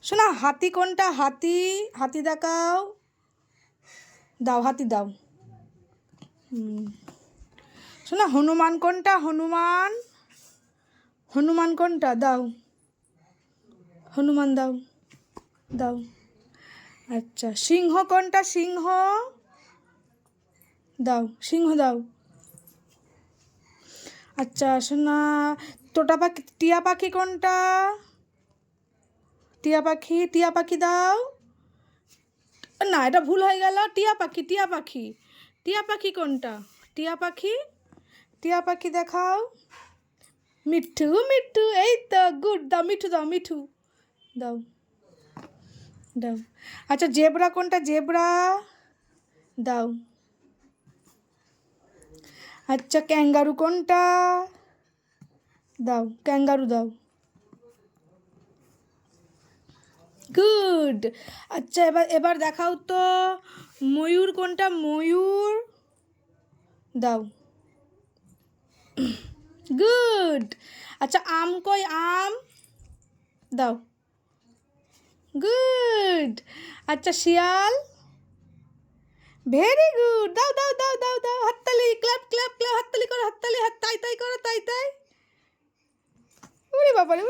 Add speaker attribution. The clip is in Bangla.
Speaker 1: শোনা হাতি কোনটা? হাতি, হাতি দেখাও। দাও, হাতি দাও। শোনা হনুমান কোনটা? হনুমান, হনুমান কোনটা? দাও, হনুমান দাও, দাও। আচ্ছা সিংহ কোনটা? সিংহ দাও, সিংহ দাও। আচ্ছা শোনা তোতা পাখি, টিয়া পাখি কোনটা? টিয়া পাখি, টিয়া পাখি দাও। না এটা ভুল হয়ে গেল। টিয়া পাখি, টিয়া পাখি, টিয়া পাখি কোনটা? টিয়া পাখি, টিয়া পাখি দেখাও। মিঠু, মিঠু, এই তো গুড। দাও, মিঠু দাও, মিঠু দাও, দাও। আচ্ছা জেব্রা কোনটা? জেব্রা দাও। আচ্ছা ক্যাঙ্গারু কোনটা? দাও, ক্যাঙ্গারু দাও। গুড। আচ্ছা এবার এবার দেখাও তো ময়ূর কোনটা? ময়ূর দাও। গুড। আচ্ছা আম কই? আম দাও। গুড। আচ্ছা শিয়াল। Very good. দাও দাও দাও দাও দাও, হাততালি, ক্ল্যাপ ক্ল্যাপ ক্ল্যাপ, হাততালি করো, হাততালি, হাত তাই তাই করো, তাই তাই। ওরে বাবা রে।